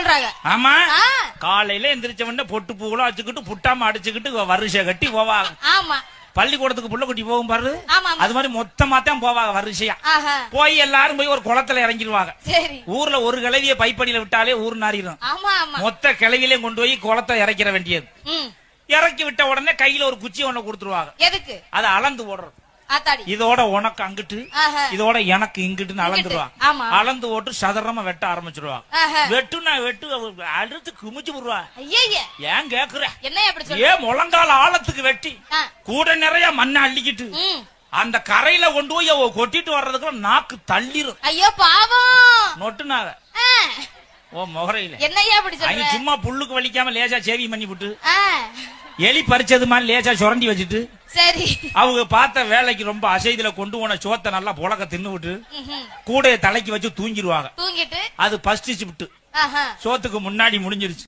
சொல்றாங்க. ஆமா, காலையில எந்திரிச்ச உடனே பொட்டு பூவெல்லாம் வச்சுக்கிட்டு புட்டாம அடிச்சுக்கிட்டு வருஷ கட்டி போவாங்க. ஆமா, பள்ளிக்கூடத்துக்கு புள்ள குட்டி போகும் பாரு, ஆமா, ஆமா. அது மாதிரி மொத்தமா தான் போவாங்க வரிசையா. ஆஹா. போய் எல்லாரும் போய் ஒரு குளத்துல இறங்கிடுவாங்க. சரி. ஊர்ல ஒரு கிளவிய பைப்படியில விட்டாலே ஊர் நாரிடும். ஆமா, ஆமா. மொத்த கிளவிலையும் கொண்டு போய் குளத்தை இறக்கிற வேண்டியது. ம். இறக்கி விட்ட உடனே கையில ஒரு குச்சி ஒண்ணு கொடுத்துருவாங்க. எதுக்கு? அதை அளந்து போடுறது. ஆத்தாடி. இதோட உனக்கு அங்கிட்டு, ஆஹா. இதோட எனக்கு இங்கிட்டுன்னு அளந்துருவாங்க. ஆமா. அளந்து போட்டு சதுரமா வெட்ட ஆரம்பிச்சிருவாங்க. ஆஹா. வெட்டுனா வெட்டு அடுத்து குமிச்சு விடுவா. ஐயே, ஏன் கேக்குற? என்ன அப்படி சொல்ற? ஏன் முழங்கால ஆழத்துக்கு வெட்டி கூட நிறைய மண்ணை அள்ளிக்கிட்டு ம். அந்த கரையில கொண்டு போய் அவ கொட்டிட்டு வர்றதுக்குள்ள நாக்கு தள்ளிரும். ஐயோ பாவம். நொட்டுனாக ஓ முகரையில என்னையா அப்படி சொல்ற? அவங்க சும்மா புல்லுக்கு வலிக்காம லேசா சேவி பண்ணி விட்டு ஆ. எலி பறிச்சது மாதிரி லேசா சுரண்டி வச்சுட்டு சரி. அவங்க பார்த்த வேலைக்கு ரொம்ப அசைதுல கொண்டு போன சோத்தை நல்லா புழக்க தின்னு விட்டு ம்ஹும். கூடைய தலைக்கு வச்சு தூங்கிடுவாங்க. தூங்கிட்டு அது பஸ்ட் ஷிஃப்ட் ஆஹா. சோத்துக்கு முன்னாடி முடிஞ்சிருச்சு.